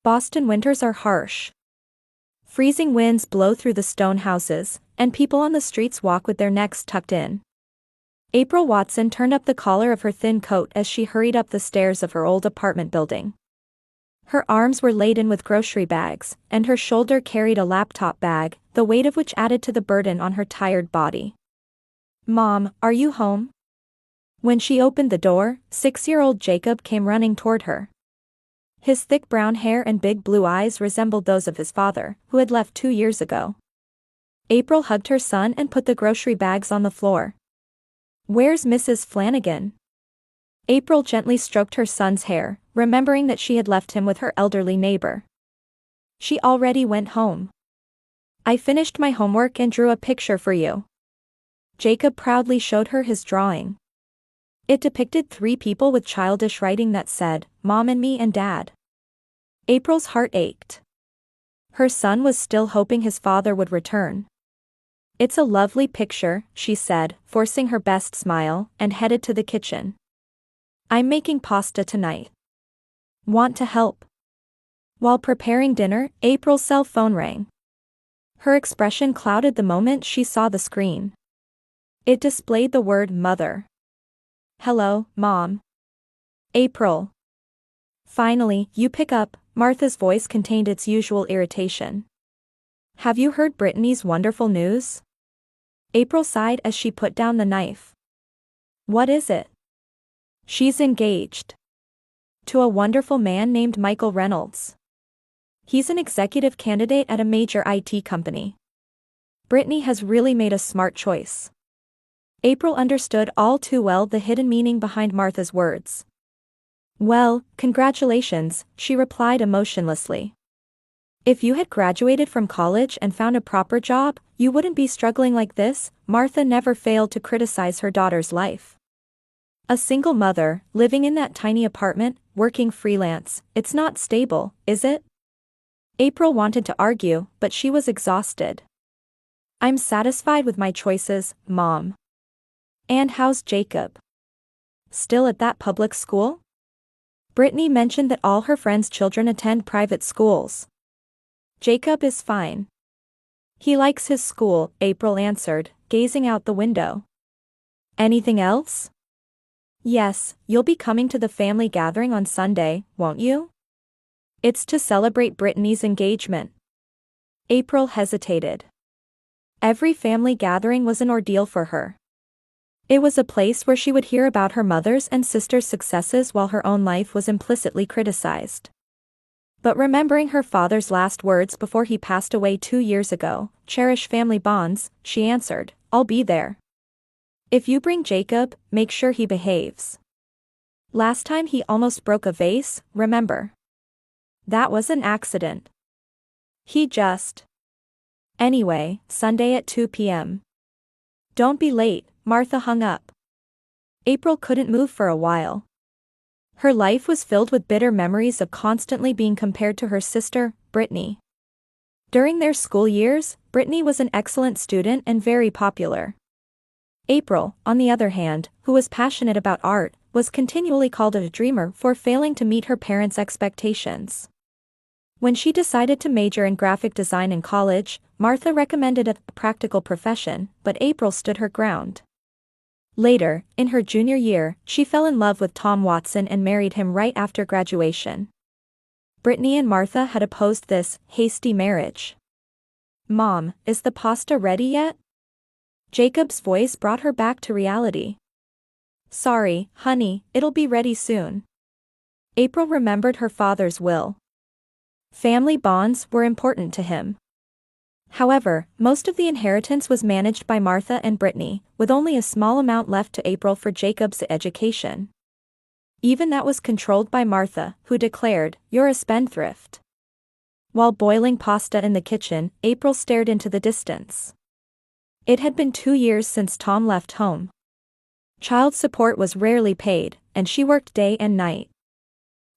Boston winters are harsh. Freezing winds blow through the stone houses, and people on the streets walk with their necks tucked in. April Watson turned up the collar of her thin coat as she hurried up the stairs of her old apartment building. Her arms were laden with grocery bags, and her shoulder carried a laptop bag, the weight of which added to the burden on her tired body. "Mom, are you home?" When she opened the door, 6-year-old Jacob came running toward her. His thick brown hair and big blue eyes resembled those of his father, who had left 2 years ago. April hugged her son and put the grocery bags on the floor. "Where's Mrs. Flanagan?" April gently stroked her son's hair, remembering that she had left him with her elderly neighbor. "She already went home. I finished my homework and drew a picture for you." Jacob proudly showed her his drawing. It depicted 3 people with childish writing that said, "Mom and me and Dad." April's heart ached. Her son was still hoping his father would return. "It's a lovely picture," she said, forcing her best smile, and headed to the kitchen. "I'm making pasta tonight. Want to help?" While preparing dinner, April's cell phone rang. Her expression clouded the moment she saw the screen. It displayed the word "Mother." "Hello, Mom." "April." "Finally, you pick up." Martha's voice contained its usual irritation. "Have you heard Brittany's wonderful news?" April sighed as she put down the knife. "What is it?" "She's engaged. To a wonderful man named Michael Reynolds. He's an executive candidate at a major IT company. Brittany has really made a smart choice." April understood all too well the hidden meaning behind Martha's words. "Well, congratulations," she replied emotionlessly. "If you had graduated from college and found a proper job, you wouldn't be struggling like this." Martha never failed to criticize her daughter's life. "A single mother, living in that tiny apartment, working freelance, it's not stable, is it?" April wanted to argue, but she was exhausted. "I'm satisfied with my choices, Mom." "And how's Jacob? Still at that public school?" Brittany mentioned that all her friends' children attend private schools. "Jacob is fine. He likes his school," April answered, gazing out the window. "Anything else?" "Yes, you'll be coming to the family gathering on Sunday, won't you?" "It's to celebrate Brittany's engagement." April hesitated. Every family gathering was an ordeal for her. It was a place where she would hear about her mother's and sister's successes while her own life was implicitly criticized. But remembering her father's last words before he passed away 2 years ago, "Cherish family bonds," she answered, "I'll be there. If you bring Jacob, make sure he behaves. Last time he almost broke a vase, remember? That was an accident. He just. Anyway, Sunday at 2 p.m. Don't be late." Martha hung up. April couldn't move for a while. Her life was filled with bitter memories of constantly being compared to her sister, Brittany. During their school years, Brittany was an excellent student and very popular. April, on the other hand, who was passionate about art, was continually called a dreamer for failing to meet her parents' expectations. When she decided to major in graphic design in college, Martha recommended a practical profession, but April stood her ground. Later, in her junior year, she fell in love with Tom Watson and married him right after graduation. Brittany and Martha had opposed this hasty marriage. "Mom, is the pasta ready yet?" Jacob's voice brought her back to reality. "Sorry, honey, it'll be ready soon." April remembered her father's will. Family bonds were important to him. However, most of the inheritance was managed by Martha and Brittany, with only a small amount left to April for Jacob's education. Even that was controlled by Martha, who declared, "You're a spendthrift." While boiling pasta in the kitchen, April stared into the distance. It had been 2 years since Tom left home. Child support was rarely paid, and she worked day and night.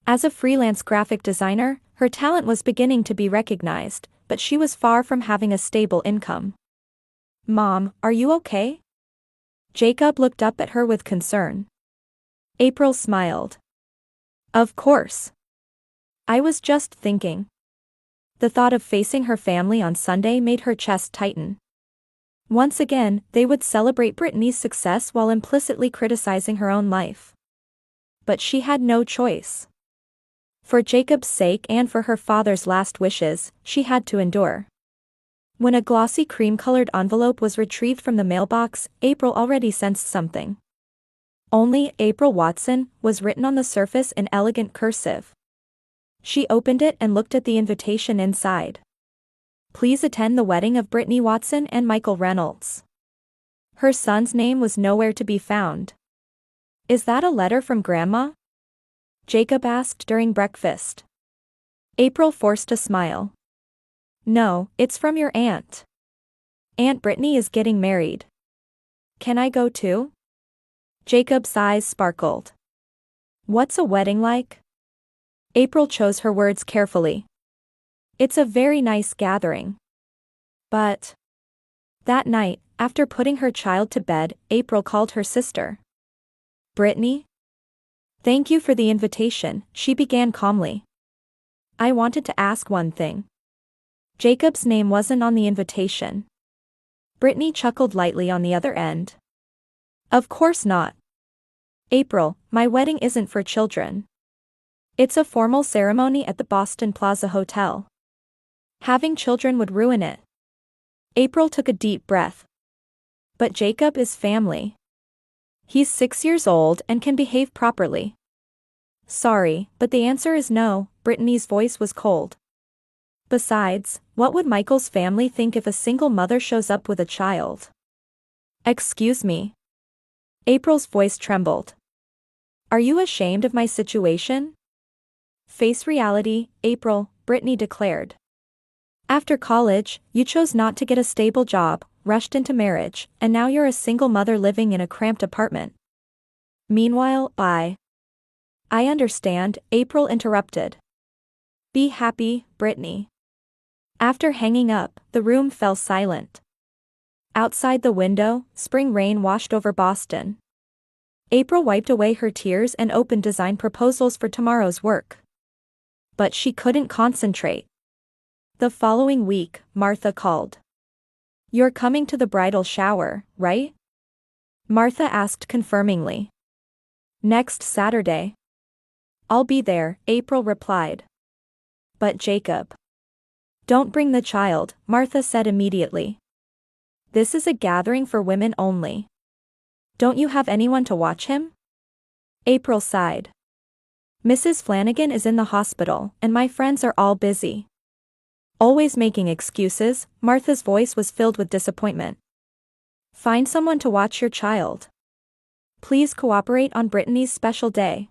As a freelance graphic designer, her talent was beginning to be recognized, but she was far from having a stable income. "Mom, are you okay?" Jacob looked up at her with concern. April smiled. "Of course. I was just thinking. The thought of facing her family on Sunday made her chest tighten. Once again, they would celebrate Brittany's success while implicitly criticizing her own life. But she had no choice. For Jacob's sake and for her father's last wishes, she had to endure. When a glossy cream-colored envelope was retrieved from the mailbox, April already sensed something. Only April Watson was written on the surface in elegant cursive. She opened it and looked at the invitation inside. Please attend the wedding of Brittany Watson and Michael Reynolds. Her son's name was nowhere to be found. Is that a letter from Grandma? Jacob asked during breakfast. April forced a smile. No, it's from your aunt. Aunt Brittany is getting married. Can I go too? Jacob's eyes sparkled. What's a wedding like? April chose her words carefully. It's a very nice gathering. But that night, after putting her child to bed, April called her sister. Brittany? Thank you for the invitation, she began calmly. I wanted to ask one thing. Jacob's name wasn't on the invitation. Brittany chuckled lightly on the other end. Of course not. April, my wedding isn't for children. It's a formal ceremony at the Boston Plaza Hotel. Having children would ruin it. April took a deep breath. But Jacob is family. He's 6 years old and can behave properly. Sorry, but the answer is no, Brittany's voice was cold. Besides, what would Michael's family think if a single mother shows up with a child? Excuse me. April's voice trembled. Are you ashamed of my situation? Face reality, April, Brittany declared. After college, you chose not to get a stable job, rushed into marriage, and now you're a single mother living in a cramped apartment. Meanwhile, I understand, April interrupted. Be happy, Brittany. After hanging up, the room fell silent. Outside the window, spring rain washed over Boston. April wiped away her tears and opened design proposals for tomorrow's work. But she couldn't concentrate. The following week, Martha called. You're coming to the bridal shower, right? Martha asked confirmingly. Next Saturday. I'll be there, April replied. But Jacob. Don't bring the child, Martha said immediately. This is a gathering for women only. Don't you have anyone to watch him? April sighed. Mrs. Flanagan is in the hospital, and my friends are all busy. Always making excuses, Martha's voice was filled with disappointment. Find someone to watch your child. Please cooperate on Brittany's special day.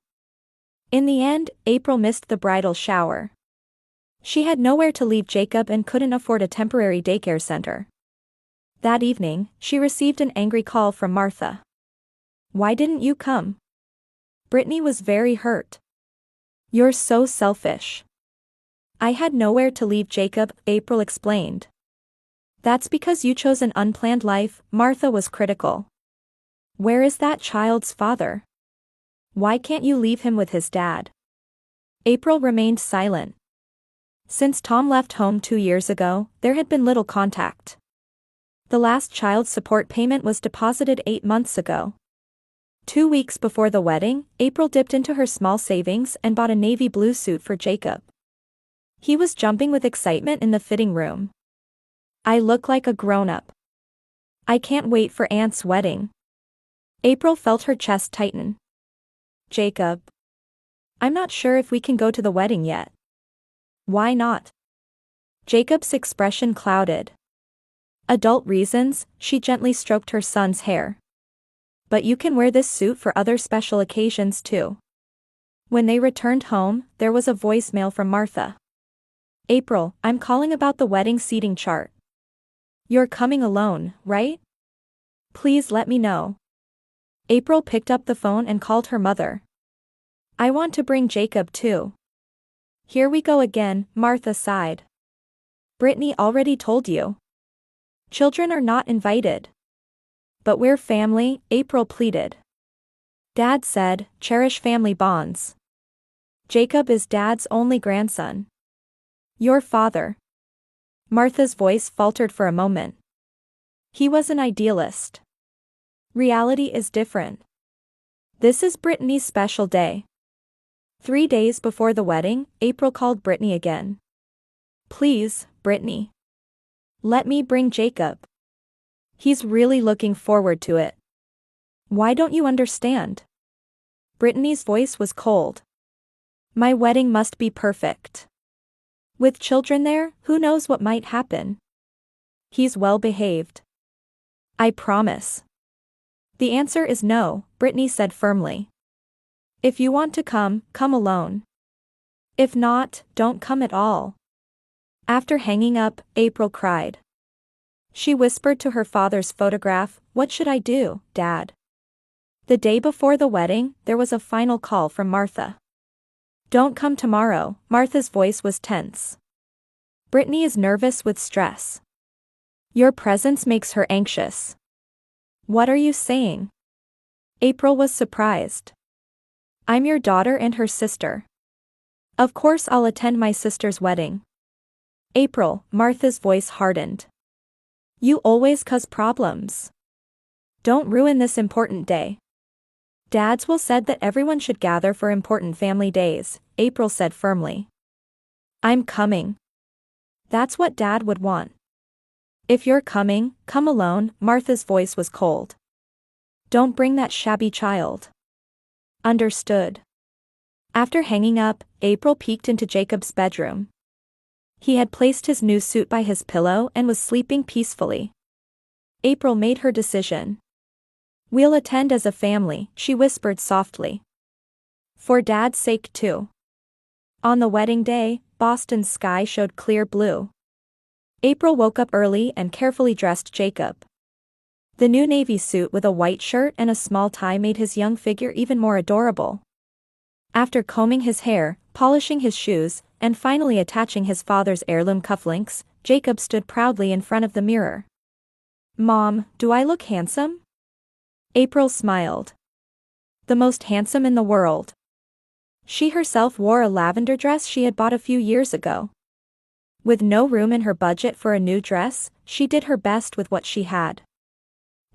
In the end, April missed the bridal shower. She had nowhere to leave Jacob and couldn't afford a temporary daycare center. That evening, she received an angry call from Martha. Why didn't you come? Brittany was very hurt. You're so selfish. I had nowhere to leave Jacob, April explained. That's because you chose an unplanned life, Martha was critical. Where is that child's father? Why can't you leave him with his dad? April remained silent. Since Tom left home 2 years ago, there had been little contact. The last child support payment was deposited 8 months ago. 2 weeks before the wedding, April dipped into her small savings and bought a navy blue suit for Jacob. He was jumping with excitement in the fitting room. I look like a grown-up. I can't wait for Aunt's wedding. April felt her chest tighten. Jacob. I'm not sure if we can go to the wedding yet. Why not? Jacob's expression clouded. Adult reasons, she gently stroked her son's hair. But you can wear this suit for other special occasions too. When they returned home, there was a voicemail from Martha. April, I'm calling about the wedding seating chart. You're coming alone, right? Please let me know. April picked up the phone and called her mother. I want to bring Jacob too. Here we go again, Martha sighed. Brittany already told you. Children are not invited. But we're family, April pleaded. Dad said, cherish family bonds. Jacob is Dad's only grandson. Your father. Martha's voice faltered for a moment. He was an idealist. Reality is different. This is Brittany's special day. 3 days before the wedding, April called Brittany again. Please, Brittany. Let me bring Jacob. He's really looking forward to it. Why don't you understand? Brittany's voice was cold. My wedding must be perfect. With children there, who knows what might happen? He's well behaved. I promise. The answer is no, Brittany said firmly. If you want to come, come alone. If not, don't come at all. After hanging up, April cried. She whispered to her father's photograph, "What should I do, Dad?" The day before the wedding, there was a final call from Martha. Don't come tomorrow, Martha's voice was tense. Brittany is nervous with stress. Your presence makes her anxious. What are you saying? April was surprised. I'm your daughter and her sister. Of course I'll attend my sister's wedding. April, Martha's voice hardened. You always cause problems. Don't ruin this important day. Dads will said that everyone should gather for important family days, April said firmly. I'm coming. That's what Dad would want. If you're coming, come alone, Martha's voice was cold. Don't bring that shabby child. Understood. After hanging up, April peeked into Jacob's bedroom. He had placed his new suit by his pillow and was sleeping peacefully. April made her decision. We'll attend as a family, she whispered softly. For Dad's sake too. On the wedding day, Boston's sky showed clear blue. April woke up early and carefully dressed Jacob. The new navy suit with a white shirt and a small tie made his young figure even more adorable. After combing his hair, polishing his shoes, and finally attaching his father's heirloom cufflinks, Jacob stood proudly in front of the mirror. Mom, do I look handsome? April smiled. The most handsome in the world. She herself wore a lavender dress she had bought a few years ago. With no room in her budget for a new dress, she did her best with what she had.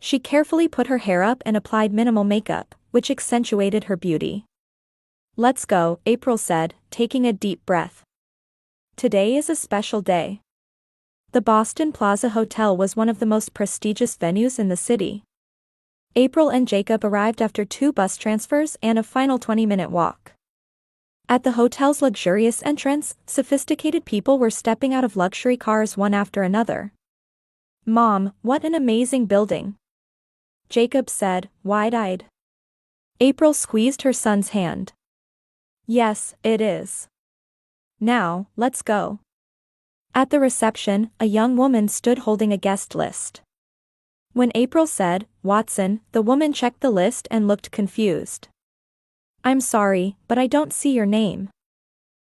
She carefully put her hair up and applied minimal makeup, which accentuated her beauty. Let's go, April said, taking a deep breath. Today is a special day. The Boston Plaza Hotel was one of the most prestigious venues in the city. April and Jacob arrived after 2 bus transfers and a final 20-minute walk. At the hotel's luxurious entrance, sophisticated people were stepping out of luxury cars one after another. Mom, what an amazing building. Jacob said, wide-eyed. April squeezed her son's hand. Yes, it is. Now, let's go. At the reception, a young woman stood holding a guest list. When April said, Watson, the woman checked the list and looked confused. I'm sorry, but I don't see your name.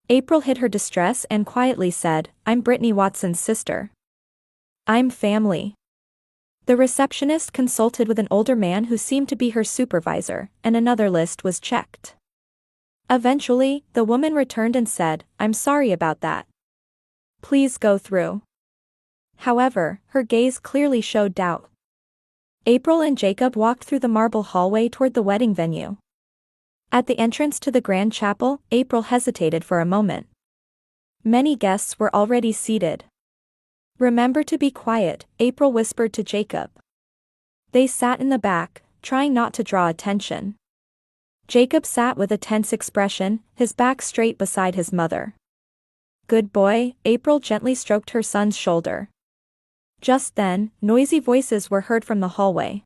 April hid her distress and quietly said, I'm Brittany Watson's sister. I'm family. The receptionist consulted with an older man who seemed to be her supervisor, and another list was checked. Eventually, the woman returned and said, I'm sorry about that. Please go through. However, her gaze clearly showed doubt. April and Jacob walked through the marble hallway toward the wedding venue. At the entrance to the grand chapel, April hesitated for a moment. Many guests were already seated. Remember to be quiet, April whispered to Jacob. They sat in the back, trying not to draw attention. Jacob sat with a tense expression, his back straight beside his mother. Good boy, April gently stroked her son's shoulder. Just then, noisy voices were heard from the hallway.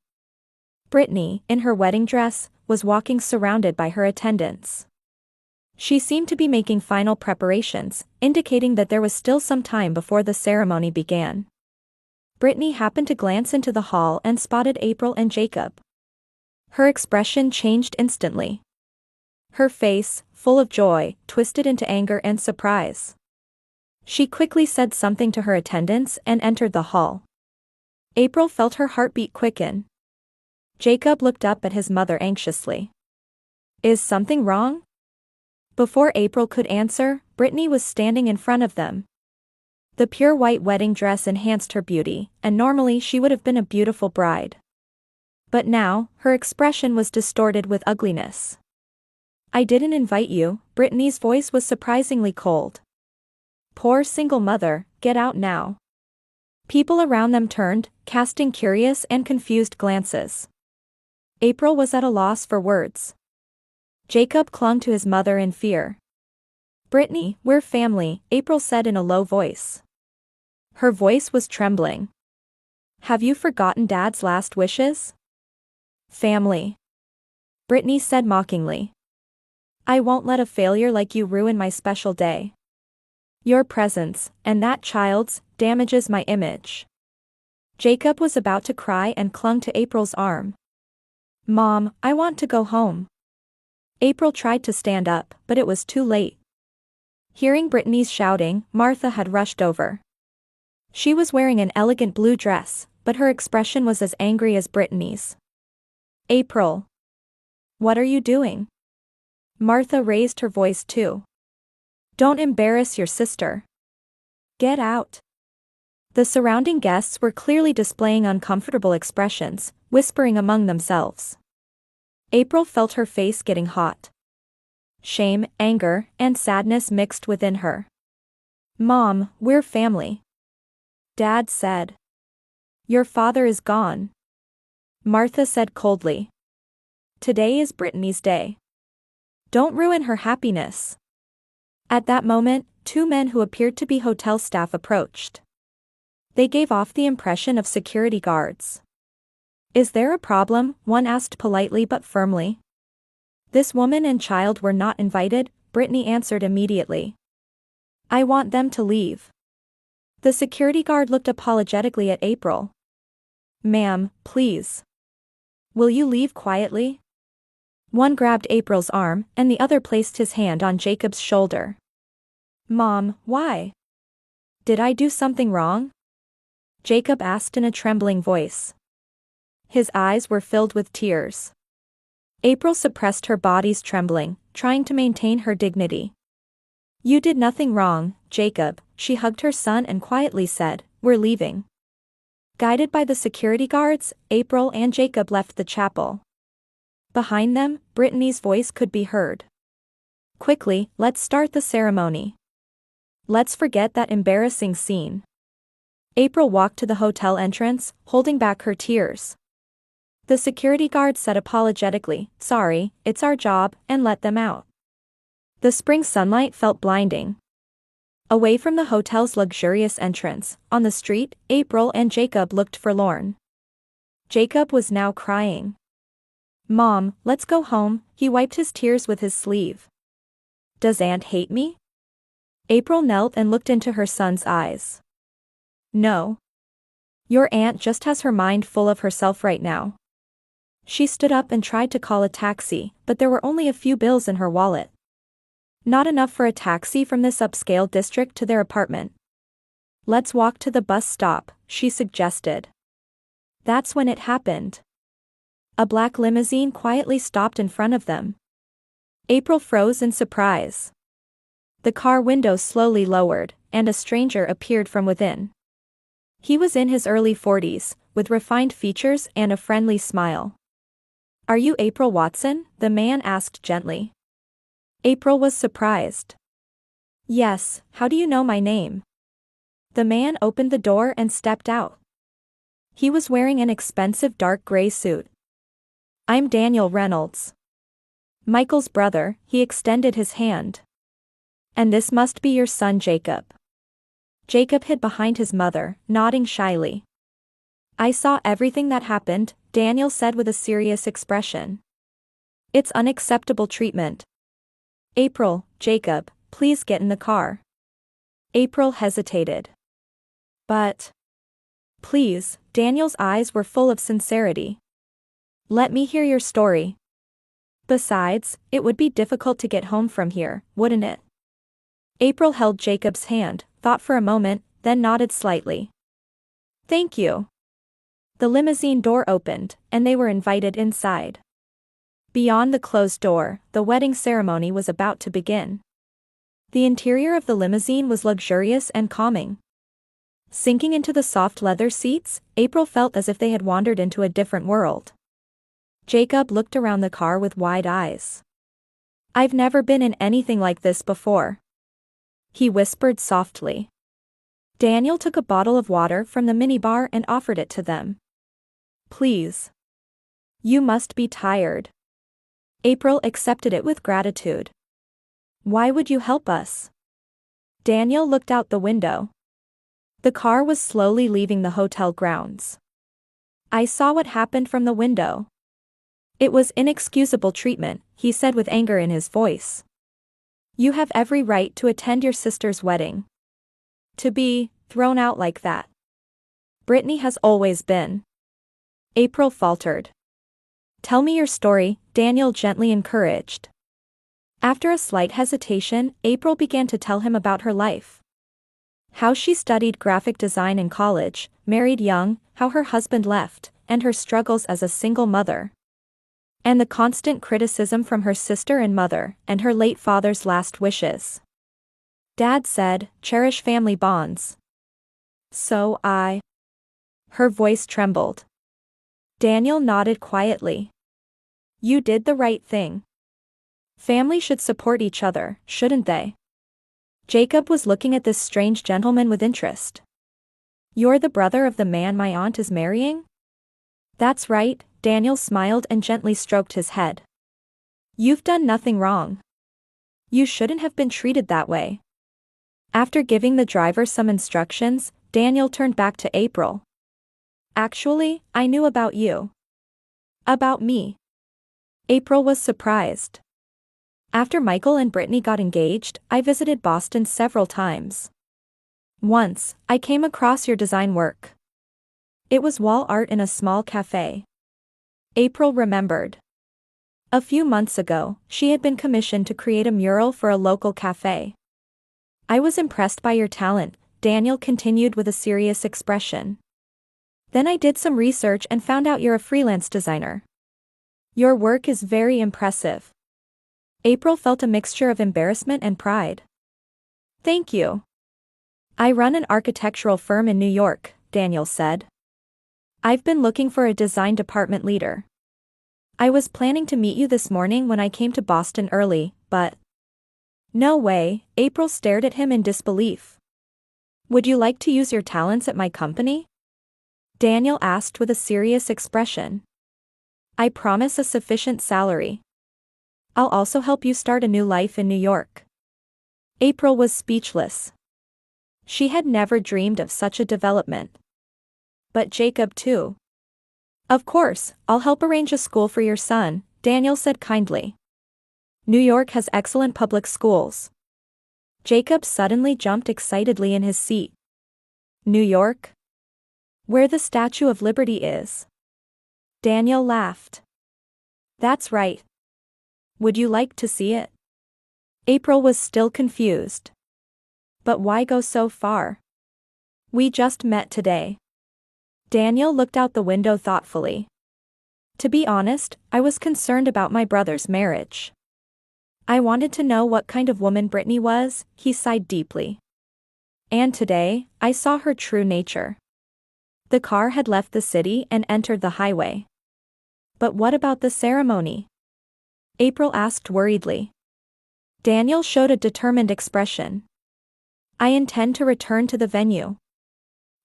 Brittany, in her wedding dress, was walking surrounded by her attendants. She seemed to be making final preparations, indicating that there was still some time before the ceremony began. Brittany happened to glance into the hall and spotted April and Jacob. Her expression changed instantly. Her face, full of joy, twisted into anger and surprise. She quickly said something to her attendants and entered the hall. April felt her heartbeat quicken. Jacob looked up at his mother anxiously. Is something wrong? Before April could answer, Brittany was standing in front of them. The pure white wedding dress enhanced her beauty, and normally she would have been a beautiful bride. But now, her expression was distorted with ugliness. I didn't invite you, Brittany's voice was surprisingly cold. Poor single mother, get out now. People around them turned, casting curious and confused glances. April was at a loss for words. Jacob clung to his mother in fear. Brittany, we're family, April said in a low voice. Her voice was trembling. Have you forgotten Dad's last wishes? Family. Brittany said mockingly. I won't let a failure like you ruin my special day. Your presence, and that child's, damages my image. Jacob was about to cry and clung to April's arm. Mom, I want to go home. April tried to stand up, but it was too late. Hearing Brittany's shouting, Martha had rushed over. She was wearing an elegant blue dress, but her expression was as angry as Brittany's. April. What are you doing? Martha raised her voice too. Don't embarrass your sister. Get out. The surrounding guests were clearly displaying uncomfortable expressions, whispering among themselves. April felt her face getting hot. Shame, anger, and sadness mixed within her. Mom, we're family. Dad said. Your father is gone. Martha said coldly. Today is Brittany's day. Don't ruin her happiness. At that moment, two men who appeared to be hotel staff approached. They gave off the impression of security guards. Is there a problem? One asked politely but firmly. This woman and child were not invited, Brittany answered immediately. I want them to leave. The security guard looked apologetically at April. Ma'am, please. Will you leave quietly? One grabbed April's arm, and the other placed his hand on Jacob's shoulder. Mom, why? Did I do something wrong? Jacob asked in a trembling voice. His eyes were filled with tears. April suppressed her body's trembling, trying to maintain her dignity. You did nothing wrong, Jacob, she hugged her son and quietly said, we're leaving. Guided by the security guards, April and Jacob left the chapel. Behind them, Brittany's voice could be heard. Quickly, let's start the ceremony. Let's forget that embarrassing scene. April walked to the hotel entrance, holding back her tears. The security guard said apologetically, sorry, it's our job, and let them out. The spring sunlight felt blinding. Away from the hotel's luxurious entrance, on the street, April and Jacob looked forlorn. Jacob was now crying. Mom, let's go home, he wiped his tears with his sleeve. Does Aunt hate me? April knelt and looked into her son's eyes. No. Your aunt just has her mind full of herself right now. She stood up and tried to call a taxi, but there were only a few bills in her wallet. Not enough for a taxi from this upscale district to their apartment. Let's walk to the bus stop, she suggested. That's when it happened. A black limousine quietly stopped in front of them. April froze in surprise. The car windows slowly lowered, and a stranger appeared from within. He was in his early 40s, with refined features and a friendly smile. Are you April Watson? The man asked gently. April was surprised. Yes, how do you know my name? The man opened the door and stepped out. He was wearing an expensive dark gray suit. I'm Daniel Reynolds. Michael's brother, he extended his hand. And this must be your son Jacob. Jacob hid behind his mother, nodding shyly. I saw everything that happened, Daniel said with a serious expression. It's unacceptable treatment. April, Jacob, please get in the car. April hesitated. But. Please, Daniel's eyes were full of sincerity. Let me hear your story. Besides, it would be difficult to get home from here, wouldn't it? April held Jacob's hand, thought for a moment, then nodded slightly. Thank you. The limousine door opened, and they were invited inside. Beyond the closed door, the wedding ceremony was about to begin. The interior of the limousine was luxurious and calming. Sinking into the soft leather seats, April felt as if they had wandered into a different world. Jacob looked around the car with wide eyes. "I've never been in anything like this before," he whispered softly. Daniel took a bottle of water from the minibar and offered it to them. "Please. You must be tired." April accepted it with gratitude. "Why would you help us?" Daniel looked out the window. The car was slowly leaving the hotel grounds. "I saw what happened from the window. It was inexcusable treatment," he said with anger in his voice. "You have every right to attend your sister's wedding. To be thrown out like that. Brittany has always been." April faltered. "Tell me your story," Daniel gently encouraged. After a slight hesitation, April began to tell him about her life. How she studied graphic design in college, married young, how her husband left, and her struggles as a single mother. And the constant criticism from her sister and mother, and her late father's last wishes. "Dad said, cherish family bonds. So I..." Her voice trembled. Daniel nodded quietly. "You did the right thing. Family should support each other, shouldn't they?" Jacob was looking at this strange gentleman with interest. "You're the brother of the man my aunt is marrying?" "That's right," Daniel smiled and gently stroked his head. "You've done nothing wrong. You shouldn't have been treated that way." After giving the driver some instructions, Daniel turned back to April. "Actually, I knew about you." "About me?" April was surprised. "After Michael and Brittany got engaged, I visited Boston several times. Once, I came across your design work. It was wall art in a small cafe." April remembered. A few months ago, she had been commissioned to create a mural for a local cafe. "I was impressed by your talent," Daniel continued with a serious expression. "Then I did some research and found out you're a freelance designer. Your work is very impressive." April felt a mixture of embarrassment and pride. "Thank you. I run an architectural firm in New York," Daniel said. "I've been looking for a design department leader. I was planning to meet you this morning when I came to Boston early, but..." "No way," April stared at him in disbelief. "Would you like to use your talents at my company?" Daniel asked with a serious expression. "I promise a sufficient salary. I'll also help you start a new life in New York." April was speechless. She had never dreamed of such a development. But Jacob too. "Of course, I'll help arrange a school for your son," Daniel said kindly. "New York has excellent public schools." Jacob suddenly jumped excitedly in his seat. "New York? Where the Statue of Liberty is?" Daniel laughed. "That's right. Would you like to see it?" April was still confused. "But why go so far? We just met today." Daniel looked out the window thoughtfully. "To be honest, I was concerned about my brother's marriage. I wanted to know what kind of woman Brittany was," he sighed deeply. "And today, I saw her true nature." The car had left the city and entered the highway. "But what about the ceremony?" April asked worriedly. Daniel showed a determined expression. "I intend to return to the venue.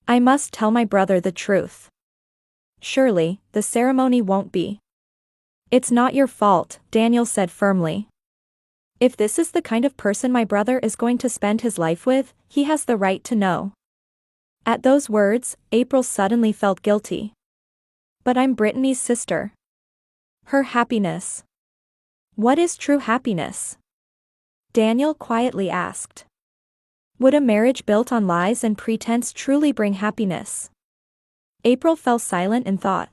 I must tell my brother the truth. Surely, the ceremony won't be..." "It's not your fault," Daniel said firmly. "If this is the kind of person my brother is going to spend his life with, he has the right to know." At those words, April suddenly felt guilty. "But I'm Brittany's sister. Her happiness. What is true happiness?" Daniel quietly asked. "Would a marriage built on lies and pretense truly bring happiness?" April fell silent in thought.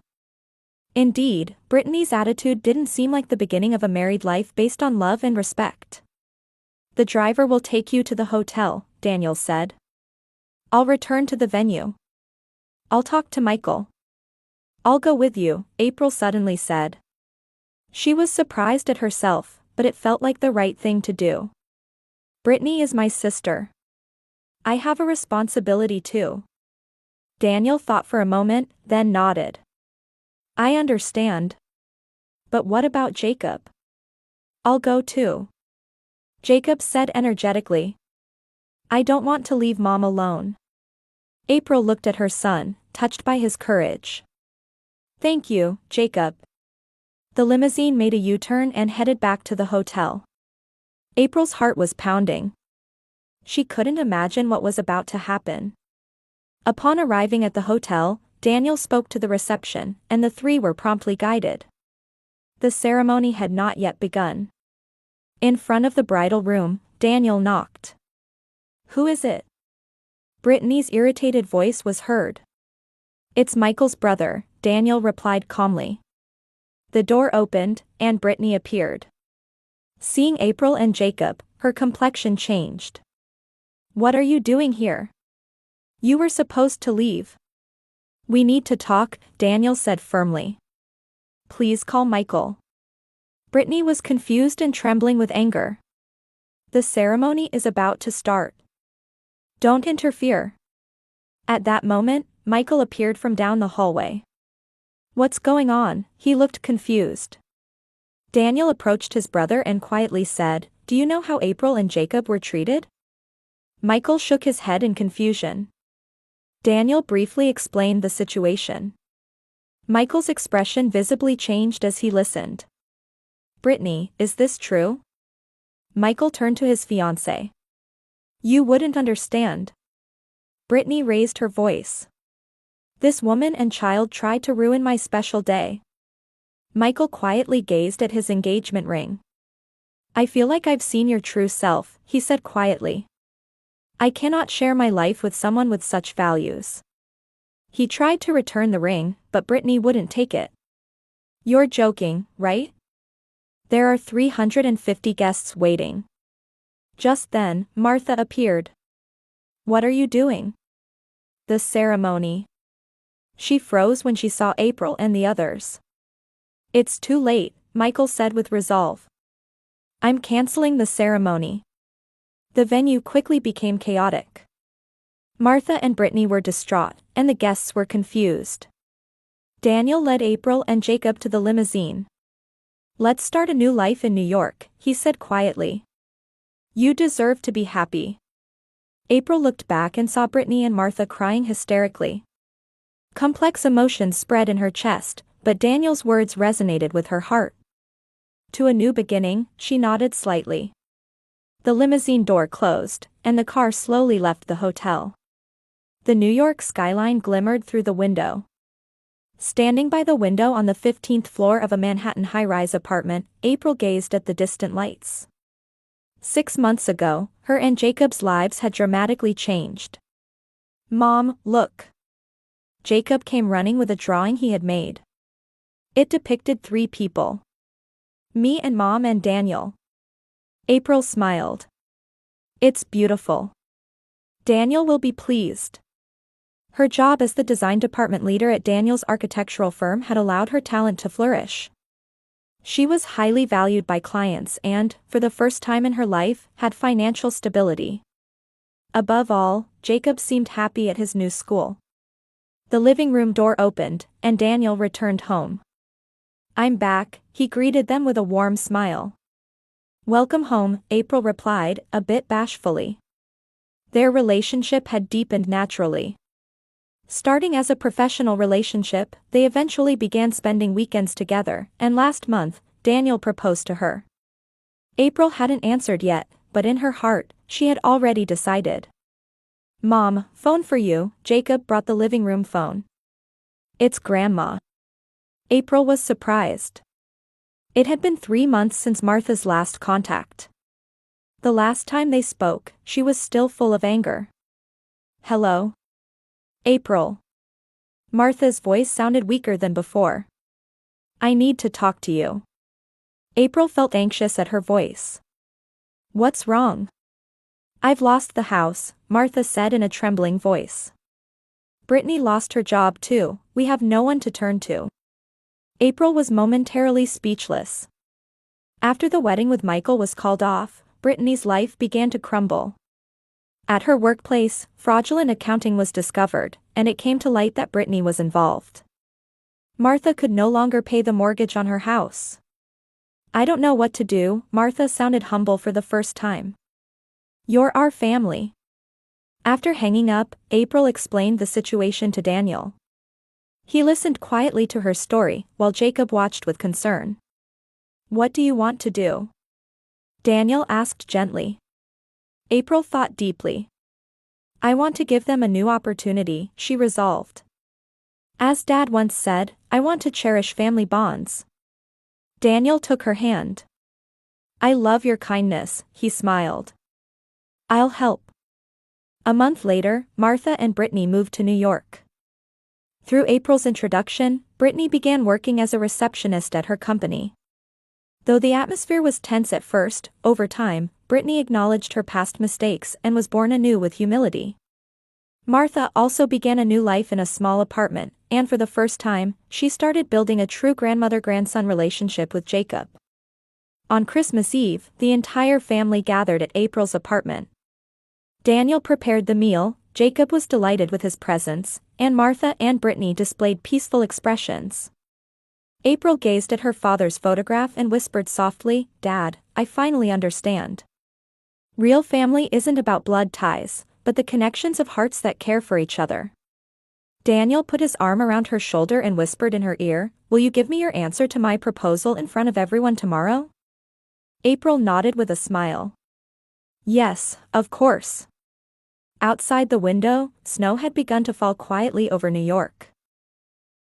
Indeed, Brittany's attitude didn't seem like the beginning of a married life based on love and respect. "The driver will take you to the hotel," Daniel said. "I'll return to the venue. I'll talk to Michael." "I'll go with you," April suddenly said. She was surprised at herself, but it felt like the right thing to do. Brittany is my sister. I have a responsibility too. Daniel thought for a moment, then nodded. I understand. But what about Jacob? I'll go too. Jacob said energetically. I don't want to leave Mom alone. April looked at her son, touched by his courage. Thank you, Jacob. The limousine made a U-turn and headed back to the hotel. April's heart was pounding. She couldn't imagine what was about to happen. Upon arriving at the hotel, Daniel spoke to the reception, and the three were promptly guided. The ceremony had not yet begun. In front of the bridal room, Daniel knocked. Who is it? Brittany's irritated voice was heard. It's Michael's brother, Daniel replied calmly. The door opened, and Brittany appeared. Seeing April and Jacob, her complexion changed. What are you doing here? You were supposed to leave. We need to talk, Daniel said firmly. Please call Michael. Brittany was confused and trembling with anger. The ceremony is about to start. Don't interfere. At that moment, Michael appeared from down the hallway. What's going on? He looked confused. Daniel approached his brother and quietly said, Do you know how April and Jacob were treated? Michael shook his head in confusion. Daniel briefly explained the situation. Michael's expression visibly changed as he listened. Brittany, is this true? Michael turned to his fiancée. You wouldn't understand. Brittany raised her voice. This woman and child tried to ruin my special day. Michael quietly gazed at his engagement ring. I feel like I've seen your true self, he said quietly. I cannot share my life with someone with such values. He tried to return the ring, but Brittany wouldn't take it. You're joking, right? There are 350 guests waiting. Just then, Martha appeared. What are you doing? The ceremony. She froze when she saw April and the others. It's too late, Michael said with resolve. I'm canceling the ceremony. The venue quickly became chaotic. Martha and Brittany were distraught, and the guests were confused. Daniel led April and Jacob to the limousine. Let's start a new life in New York, he said quietly. You deserve to be happy. April looked back and saw Brittany and Martha crying hysterically. Complex emotions spread in her chest, but Daniel's words resonated with her heart. To a new beginning, she nodded slightly. The limousine door closed, and the car slowly left the hotel. The New York skyline glimmered through the window. Standing by the window on the 15th floor of a Manhattan high-rise apartment, April gazed at the distant lights. 6 months ago, her and Jacob's lives had dramatically changed. Mom, look. Jacob came running with a drawing he had made. It depicted 3 people. Me and Mom and Daniel. April smiled. It's beautiful. Daniel will be pleased. Her job as the design department leader at Daniel's architectural firm had allowed her talent to flourish. She was highly valued by clients and, for the first time in her life, had financial stability. Above all, Jacob seemed happy at his new school. The living room door opened, and Daniel returned home. I'm back, he greeted them with a warm smile. Welcome home, April replied, a bit bashfully. Their relationship had deepened naturally. Starting as a professional relationship, they eventually began spending weekends together, and last month, Daniel proposed to her. April hadn't answered yet, but in her heart, she had already decided. Mom, phone for you, Jacob brought the living room phone. It's Grandma. April was surprised. It had been 3 months since Martha's last contact. The last time they spoke, she was still full of anger. Hello? April. Martha's voice sounded weaker than before. I need to talk to you. April felt anxious at her voice. What's wrong? I've lost the house, Martha said in a trembling voice. Brittany lost her job too, we have no one to turn to. April was momentarily speechless. After the wedding with Michael was called off, Brittany's life began to crumble. At her workplace, fraudulent accounting was discovered, and it came to light that Brittany was involved. Martha could no longer pay the mortgage on her house. "I don't know what to do," Martha sounded humble for the first time. "You're our family." After hanging up, April explained the situation to Daniel. He listened quietly to her story, while Jacob watched with concern. "What do you want to do?" Daniel asked gently. April thought deeply. "I want to give them a new opportunity," she resolved. "As Dad once said, I want to cherish family bonds." Daniel took her hand. "I love your kindness," he smiled. "I'll help." A month later, Martha and Brittany moved to New York. Through April's introduction, Brittany began working as a receptionist at her company. Though the atmosphere was tense at first, over time, Brittany acknowledged her past mistakes and was born anew with humility. Martha also began a new life in a small apartment, and for the first time, she started building a true grandmother-grandson relationship with Jacob. On Christmas Eve, the entire family gathered at April's apartment. Daniel prepared the meal, Jacob was delighted with his presence, and Martha and Brittany displayed peaceful expressions. April gazed at her father's photograph and whispered softly, "Dad, I finally understand. Real family isn't about blood ties, but the connections of hearts that care for each other." Daniel put his arm around her shoulder and whispered in her ear, "Will you give me your answer to my proposal in front of everyone tomorrow?" April nodded with a smile. "Yes, of course." Outside the window, snow had begun to fall quietly over New York.